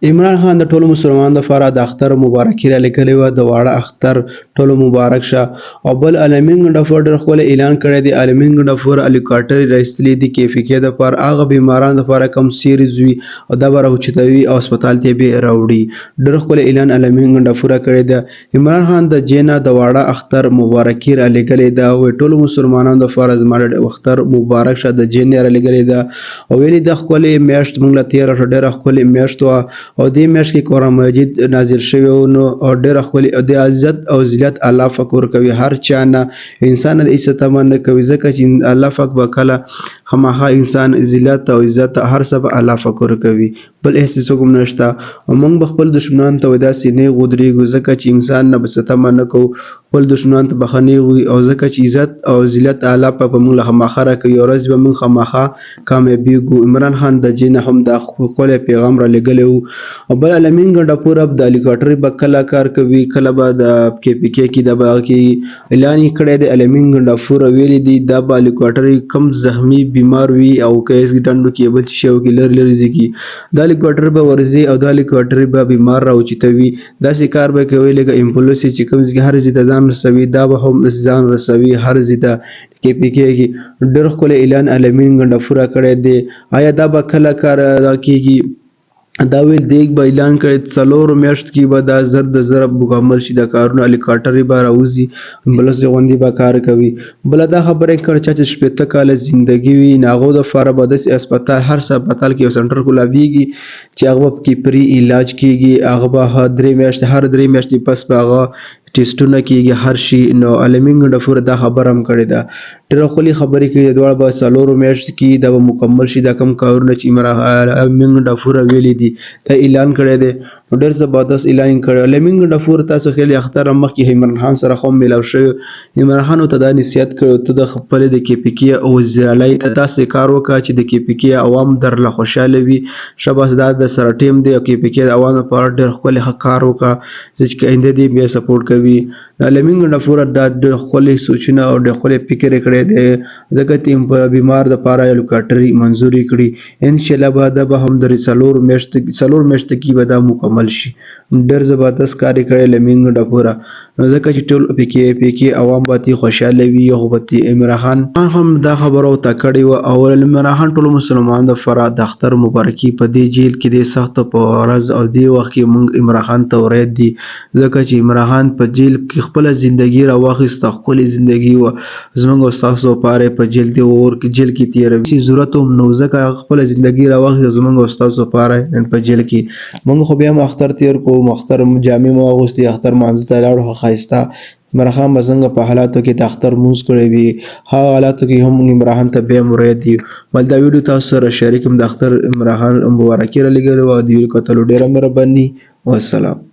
عمران خان د ټولو مسلمانانو لپاره د اختر مبارکي را لیکلې وه د واړه اختر ټولو مبارک شه او بل عالمین ګنډافور ډېر ښکلی اعلان کړی دی. عالمین ګنډافور هلیکاپټر یې راایستلي دي KPK دپاره هغه بیمارانو دپاره کوم سیریز وي او دا به راوچتوي او هسپتال ته یې بیا راوړي. ډېر ښکلی اعلان عالمین ګنډافوره کړی دی. عمران خان د جې نه د واړه اختر مبارکي را لیږلې ده. وایي ټولو مسلمانانو دپاره زما د اختر مبارک شه د جې نه یې را لیږلې ده او ویلي ده ښکلې میاشت موږ له تېره شوه ډېره ښکلې میاشت وه او دې میاشت کې قرآن مجید نازل شوی و نو ډېره ښکلې د عزت او ذلت الله پاک ورکوي هر چا نه انسان د هېڅ تمه نه کوي ځکه چې الله پاک به کله خامخا انسان ذلت او عزت هر څه به الله پاک ورکوي بل هېڅ څوک هم نشته او موږ به خپل دښمنانو ته وایي داسې نیغ ودرېږو ځکه چې انسان نه به څه تمه نه کوو خپل دښمنانو ته بښه نیغ وي او ځکه چې عزت او ذلت الله پاک به موږ له خامخا راکوي یوه ورځ به موږ خامخا کامیابېږو. عمران خان د جې نه هم دا ښکلی پیغام را لیږلی و او بل عالمین ګنډاپور د هلیکاپټر به کله کار کوي کله به د KPK کې د به کې اعلان یې کړی دی. عالمین ګنډاپور ویلي دي دا به هلیکاپټر کم زخمي بیمار وي او که یې ډنډو کې بل شي او کې لرې لرې ځي کې دا هلیکاپټر به ورځي او دا هلیکاپټر به بیمار راوچتوي داسې کار به کوي لکه امبولانس چې کوم ځای کې هر ځای ته ځان رسوي دا به هم ځان رسوي هر ځای ته KPK کې ډېر ښکلی اعلان عالمین ګنډاپوره کړی دی. آیا دا به کله کار کېږي دا ویل دی به اعلان کړی 4 میاشت کې به دا زر د زره مکمل شي دا کارونه هلیکاپټر به راوځي امبولانس غوندې به کار کوي. بله دا خبره یې کړې چا چې 80 کاله زندګي وي د هغو دپاره به داسې هسپتال هر هسپتال کې یو سنټر کولاویږي چې هغه به پکې فري علاج کېږي هغه به هر 3 میاشتې پس به هغه ټیسټونه کېږي هر شي نو عالمین ګنډاپور دا خبره هم کړې ده. ډېره ښکلې خبرې کړي دي دواړه به 4 میاشتو کې دا به مکمل شي دا کوم کارونه چې عالمین ګنډاپور ویلي دي دا اعلان کړی دی نو ډېر زبردست اعلان یې کړی. عالمین ګنډاپور تاسو خیال اختر مخکې عمران خان سره خو هم میلاو شوی عمران خان ورته دا نصیحت کړی ته د خپلې د KPK او وزیرالۍ ته داسې کار وکړه چې د KPK عوام درله خوشحاله وي ښه بس دا د سره ټیم دی او KPK د عوامو لپاره ډېر ښکلی ښه کار وکړه چې آینده دې بیا سپورټ کوي. عالمین ګنډاپور دا ډېر ښکلی سوچونه او ډېر ښکلی فکر یې کړی دی ځکه چې بیمار دپاره هلیکاپټر منظور یې کړي انشاءالله به دا به هم د 4 میاشتو کې به دا مکمل شي. ډېر زبردست کار یې کړی عالمین ګنډاپوره نو ځکه چې ټول KPK عوام به ترې خوشحاله وي او به عمران خان هم دا خبره ورته کړې وه او عمران خان ټولو مسلمانانو دپاره د اختر مبارکي په دې جیل کې دې سخته په ورځ او دې وخت کې موږ عمران خان ته ورید دي ځکه چې عمران خان په جیل کې خپله زندګي راواخیسته ښکلې زندګي وه زموږ او ستاسو لپاره یې په جیل کې تېروي ضرورت هم نه و ځکه هغه خپله زندګي راواخیسته زموږ او ستاسو لپاره نن په جیل کې موږ خو بیا هم اختر تېر کړو اختر جامې مو اغوستې اختر لمانځه ته لاړو ښه ښایسته عمران خان به څنګه په حالاتو کې د اختر لمونځ کړی وي هغه حالاتو کې هم موږ عمران خان ته بیا هم ورید یو بل دا ویډیو تاسو سره شریک کړم د اختر عمران خان مبارکي رالیږلې وه د ویډیو کتلو ډېره مهرباني والسلام.